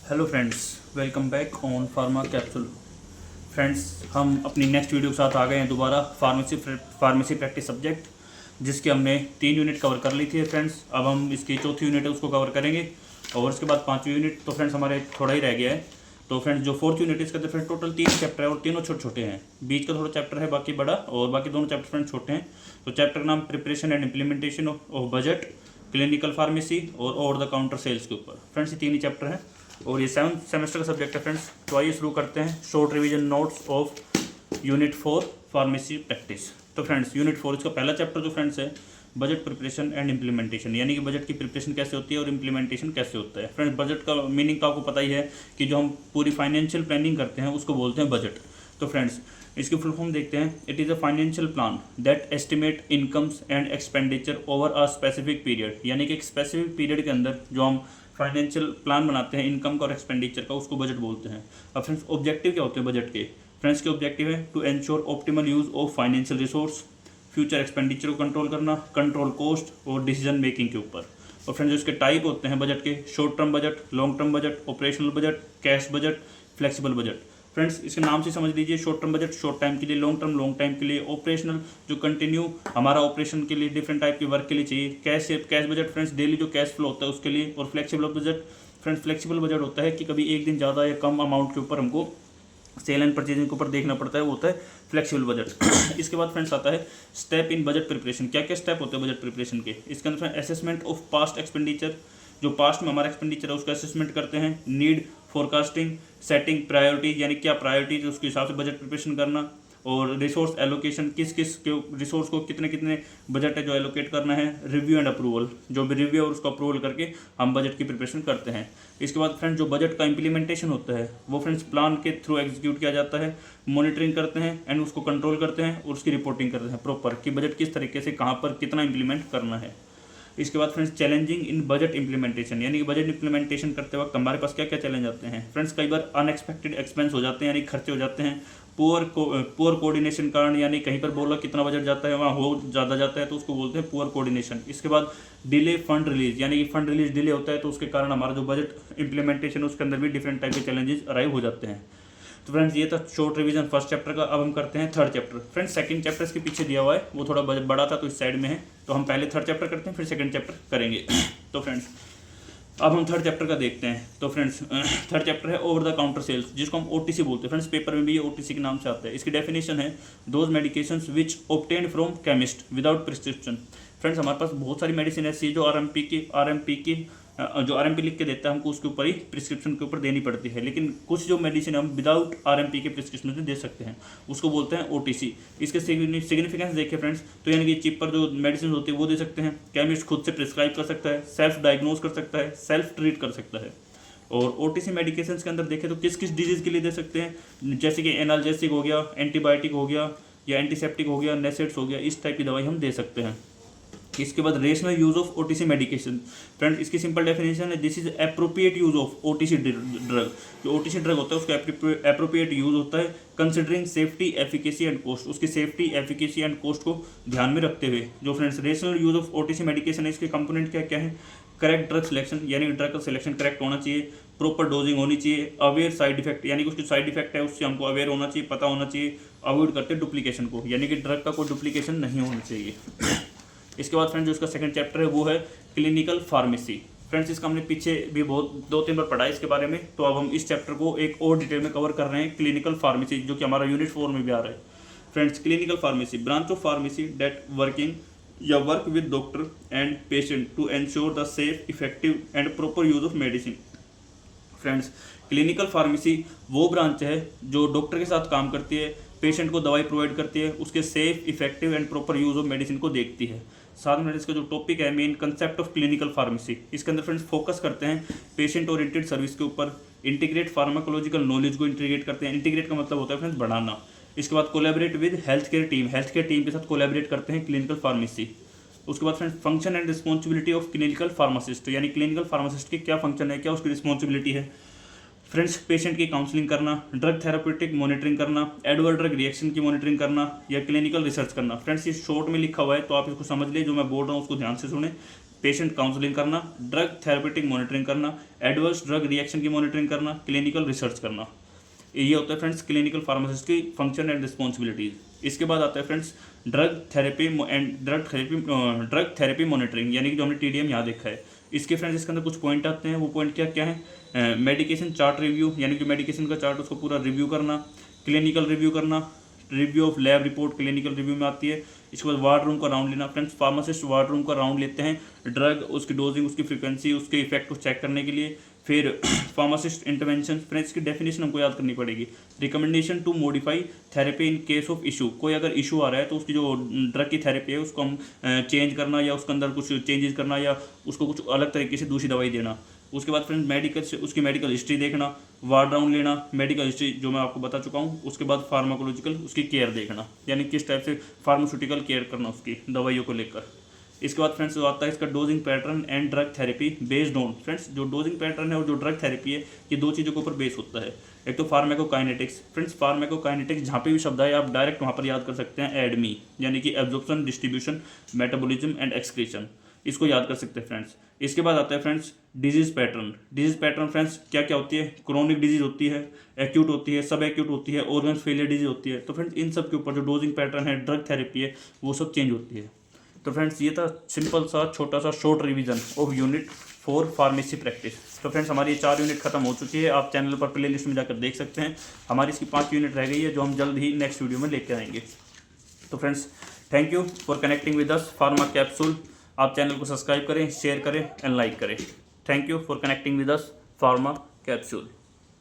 Hello friends, welcome back on pharma capsule. Friends, हम अपनी next video के साथ आ गए हैं दोबारा फार्मेसी प्रैक्टिस सब्जेक्ट, जिसके हमने 3 यूनिट कवर कर ली थी फ्रेंड्स। अब हम इसकी चौथी यूनिट है उसको कवर करेंगे और उसके बाद 5वीं यूनिट तो फ्रेंड्स हमारे थोड़ा ही रह गया है। तो फ्रेंड्स जो 4th यूनिट है इसके अंदर फ्रेंड्स टोटल 3 चैप्टर है और तीनों छोटे छोटे हैं। बीच का थोड़ा चैप्टर है बाकी बड़ा, और बाकी दोनों चैप्टर फ्रेंड्स छोटे हैं। तो चैप्टर का नाम preparation and implementation of budget, clinical pharmacy और ओवर द काउंटर सेल्स के ऊपर। फ्रेंड्स ये 3 ही चैप्टर हैं और ये 7th सेमेस्टर का सब्जेक्ट है फ्रेंड्स। तो आइए शुरू करते हैं short revision notes of unit 4 pharmacy practice. तो फ्रेंड्स यूनिट 4 इसका पहला चैप्टर जो फ्रेंड्स है बजट प्रिपरेशन एंड इम्प्लीमेंटेशन, यानी कि बजट की प्रिपरेशन कैसे होती है और इम्प्लीमेंटेशन कैसे होता है। फ्रेंड्स बजट का मीनिंग तो आपको पता ही है कि जो हम पूरी फाइनेंशियल प्लानिंग करते हैं उसको बोलते हैं बजट। तो फ्रेंड्स इसकी फुल फॉर्म देखते हैं। It is a financial plan that estimate incomes and expenditure over a specific period, यानी कि एक स्पेसिफिक पीरियड के अंदर जो हम फाइनेंशियल प्लान बनाते हैं इनकम का और एक्सपेंडिचर का, उसको बजट बोलते हैं। अब फ्रेंड्स ऑब्जेक्टिव क्या होते हैं बजट के? फ्रेंड्स के ऑब्जेक्टिव है to ensure optimal use of financial resource, future expenditure को कंट्रोल करना, कंट्रोल कॉस्ट और डिसीजन मेकिंग के ऊपर। और फ्रेंड्स जो इसके टाइप होते हैं बजट के, short term budget, long term budget, operational budget, cash budget, flexible budget. Friends इसके नाम से समझ लीजिए, short term budget short time के लिए, लॉन्ग टर्म लॉन्ग टाइम के लिए, ऑपरेशनल जो कंटिन्यू हमारा ऑपरेशन के लिए डिफरेंट टाइप के वर्क के लिए चाहिए, कैश बजट फ्रेंड्स डेली जो कैश फ्लो होता है उसके लिए, और flexible budget friends flexible budget होता है कि कभी एक दिन ज़्यादा या कम अमाउंट के ऊपर हमको सेल एंड परचेजिंग के ऊपर देखना पड़ता है, वो होता है फ्लेक्सिबल बजट। इसके बाद फ्रेंड्स आता है स्टेप इन बजट प्रिपरेशन। क्या क्या स्टेप होते हैं बजट प्रिपरेशन के? इसके अंदर असेसमेंट ऑफ पास्ट एक्सपेंडिचर, जो पास्ट में हमारा एक्सपेंडिचर है उसका असेसमेंट करते हैं। नीड फोरकास्टिंग, सेटिंग प्रायोरिटीज, यानी क्या प्रायोरिटीज उसके हिसाब से बजट प्रिपरेशन करना। और रिसोर्स एलोकेशन, किस किस के रिसोर्स को कितने कितने बजट है जो एलोकेट करना है। रिव्यू एंड अप्रूवल, जो भी रिव्यू और उसको अप्रूवल करके हम बजट की प्रिपरेशन करते हैं। इसके बाद फ्रेंड्स जो बजट का इंप्लीमेंटेशन होता है वो फ्रेंड्स प्लान के थ्रू एग्जीक्यूट किया जाता है। मॉनिटरिंग करते हैं एंड उसको कंट्रोल करते हैं और उसकी रिपोर्टिंग करते हैं प्रॉपर कि बजट किस तरीके से कहाँ पर कितना इंप्लीमेंट करना है। इसके बाद फ्रेंड्स चैलेंजिंग इन बजट इंप्लीमेंटेशन, यानी कि बजट इंप्लीमेंटेशन करते वक्त हमारे पास क्या क्या चैलेंज आते हैं। फ्रेंड्स कई बार अनएक्सपेक्टेड एक्सपेंस हो जाते हैं, यानी खर्चे हो जाते हैं। पुअर कोऑर्डिनेशन कारण, यानी कहीं पर बोला कितना बजट जाता है वहाँ हो ज़्यादा जाता है तो उसको बोलते हैं पुअर कोऑर्डिनेशन। इसके बाद डिले फंड रिलीज, यानी कि फंड रिलीज डिले होता है तो उसके कारण हमारा जो बजट इंप्लीमेंटेशन है उसके अंदर भी डिफरेंट टाइप के चैलेंजेस अराइव हो जाते हैं। तो फ्रेंड्स ये था शॉर्ट रिवीजन फर्स्ट चैप्टर का। अब हम करते हैं third chapter. Friends second chapter इसके पीछे दिया हुआ है, वो थोड़ा बड़ा था तो इस साइड में है, तो हम पहले थर्ड चैप्टर करते हैं फिर सेकंड चैप्टर करेंगे। तो फ्रेंड्स अब हम थर्ड चैप्टर का देखते हैं। तो फ्रेंड्स थर्ड चैप्टर है ओवर द काउंटर सेल्स, जिसको हम ओटीसी बोलते हैं। फ्रेंड्स पेपर में भी ये ओटीसी के नाम से आता है। इसकी डेफिनेशन है those medications which obtained from chemist without prescription. Friends हमारे पास बहुत सारी मेडिसिन ऐसी है जो आरएमपी की जो आरएमपी लिख के देता है हमको उसके ऊपर ही प्रिस्क्रिप्शन के ऊपर देनी पड़ती है, लेकिन कुछ जो मेडिसिन हम विदाउट आरएमपी के प्रिस्क्रिप्शन से दे सकते हैं उसको बोलते हैं ओटीसी। इसके सिग्निफिकेंस देखिए फ्रेंड्स, तो यानी कि चिप पर जो मेडिसिन होती है वो दे सकते हैं, केमिस्ट खुद से प्रिस्क्राइब कर सकता है, सेल्फ डायग्नोज कर सकता है, सेल्फ ट्रीट कर सकता है। और ओटीसी मेडिकेशंस के अंदर देखें तो किस किस डिजीज़ के लिए दे सकते हैं, जैसे कि एनाल्जेसिक हो गया, एंटीबायोटिक हो गया या एंटीसेप्टिक हो गया, नेसेट्स हो गया, इस टाइप की दवाई हम दे सकते हैं। इसके बाद rational use of OTC medication. Friend इसकी सिंपल डेफिनेशन है this is appropriate use of OTC drug. जो ओटीसी ड्रग होता है उसका एप्रोप्रिएट यूज होता है considering safety, efficacy and cost, उसकी सेफ्टी, एफिकेसी एंड कॉस्ट को ध्यान में रखते हुए। जो friends rational use of OTC medication है इसके कंपोनेंट क्या क्या है? करेक्ट ड्रग सिलेक्शन, यानी ड्रग का सिलेक्शन करेक्ट होना चाहिए, प्रॉपर डोजिंग होनी चाहिए, अवेयर साइड इफेक्ट, यानी कि उसकी साइड इफेक्ट है उससे हमको अवेयर होना चाहिए, पता होना चाहिए, अवॉइड करते डुप्लीकेशन को, यानी कि ड्रग का कोई डुप्लीकेशन नहीं होना चाहिए। इसके बाद फ्रेंड्स जो इसका सेकंड चैप्टर है वो है क्लिनिकल फार्मेसी। फ्रेंड्स इसका हमने पीछे भी बहुत 2-3 बार पढ़ा है इसके बारे में, तो अब हम इस चैप्टर को एक और डिटेल में कवर कर रहे हैं। क्लिनिकल फार्मेसी जो कि हमारा यूनिट 4 में भी आ रहा है। Friends clinical pharmacy branch of pharmacy that working या work with doctor and patient to ensure the safe, effective and proper use of medicine. Friends clinical pharmacy वो ब्रांच है जो डॉक्टर के साथ काम करती है, पेशेंट को दवाई प्रोवाइड करती है, उसके safe, effective and proper use of medicine को देखती है। साथ में इसका जो टॉपिक है main concept of clinical pharmacy, इसके अंदर फ्रेंड्स फोकस करते हैं पेशेंट ओरिएंटेड सर्विस के ऊपर, इंटीग्रेट फार्माकोलॉजिकल नॉलेज को इंटीग्रेट करते हैं। इंटीग्रेट का मतलब होता है फ्रेंड्स बढ़ाना। इसके बाद collaborate with health care team के साथ कोलैबोरेट करते हैं क्लिनिकल फार्मेसी। उसके बाद friends function and responsibility of clinical pharmacist, यानी क्लिनिकल फार्मासिस्ट की क्या फंक्शन है, क्या उसकी रिस्पॉन्सिबिलिटी है। फ्रेंड्स पेशेंट की काउंसलिंग करना, ड्रग थेराप्यूटिक मॉनिटरिंग करना, एडवर्स ड्रग रिएक्शन की मॉनिटरिंग करना या क्लिनिकल रिसर्च करना। फ्रेंड्स ये शॉर्ट में लिखा हुआ है तो आप इसको समझ लीजिए, जो मैं बोल रहा हूँ उसको ध्यान से सुने। पेशेंट काउंसलिंग करना, ड्रग थेरेपेटिक मॉनिटरिंग करना, एडवर्स ड्रग रिएक्शन की मॉनिटरिंग करना, क्लिनिकल रिसर्च करना। ये होता है फ्रेंड्स क्लिनिकल फार्मासिस्ट की फंक्शन एंड रिस्पॉन्सिबिलिटीज़। इसके बाद आता है फ्रेंड्स ड्रग थेरेपी मॉनिटरिंग, यानी कि जो हमने TDM यहाँ देखा है। इसके फ्रेंड्स इसके अंदर कुछ पॉइंट आते हैं। वो पॉइंट क्या क्या है? मेडिकेशन चार्ट रिव्यू, यानी कि मेडिकेशन का चार्ट उसको पूरा रिव्यू करना, क्लिनिकल रिव्यू करना, review of lab report clinical review में आती है। इसके बाद वार्ड रूम का राउंड लेना। फ्रेंड्स फार्मासिस्ट वार्ड रूम का राउंड लेते हैं ड्रग, उसकी डोजिंग, उसकी फ्रीक्वेंसी, उसके इफेक्ट को चेक करने के लिए। फिर फार्मासिस्ट इंटरवेंशन, फ्रेंड्स की डेफिनेशन हमको याद करनी पड़ेगी। Recommendation to modify therapy in case of issue, कोई अगर इशू आ रहा है तो उसकी जो ड्रग की थेरेपी है उसको हम चेंज करना, या उसके अंदर कुछ चेंजेस करना, या उसको कुछ अलग तरीके से दूसरी दवाई देना। उसके बाद फ्रेंड्स मेडिकल से उसकी मेडिकल हिस्ट्री देखना, वार्ड राउंड लेना, मेडिकल हिस्ट्री जो मैं आपको बता चुका हूँ। उसके बाद फार्माकोलॉजिकल उसकी केयर देखना, यानी किस टाइप से फार्मास्यूटिकल केयर करना उसकी दवाइयों को लेकर। इसके बाद फ्रेंड्स जो आता है इसका dosing pattern and drug therapy based on. Friends जो डोजिंग पैटर्न है और जो ड्रग थेरेपी है, ये दो चीज़ों के ऊपर बेस होता है। एक तो फार्माकोकाइनेटिक्स। फ्रेंड्स फार्माकोकाइनेटिक्स जहाँ पे भी शब्द है आप डायरेक्ट वहाँ पर याद कर सकते हैं एडमी, यानी कि absorption, distribution, metabolism and excretion, इसको याद कर सकते हैं फ्रेंड्स। इसके बाद आता है friends disease pattern. Disease pattern friends क्या क्या होती है? क्रोनिक डिजीज होती है, एक्यूट होती है, सब एक्यूट होती है, ऑर्गन फेलियर डिजीज होती है। तो फ्रेंड्स इन सब के ऊपर जो डोजिंग पैटर्न है, ड्रग थेरेपी है, वो सब चेंज होती है। तो फ्रेंड्स ये था सिंपल सा छोटा सा short revision of unit 4 pharmacy practice. तो फ्रेंड्स हमारी ये 4 यूनिट खत्म हो चुकी है। आप चैनल पर प्ले लिस्ट में जाकर देख सकते हैं। हमारी इसकी 5 यूनिट रह गई है जो हम जल्द ही नेक्स्ट वीडियो में लेके आएंगे। तो friends thank you for connecting with us pharma capsule. आप चैनल को सब्सक्राइब करें, शेयर करें एंड लाइक करें। Thank you for connecting with us pharma capsule.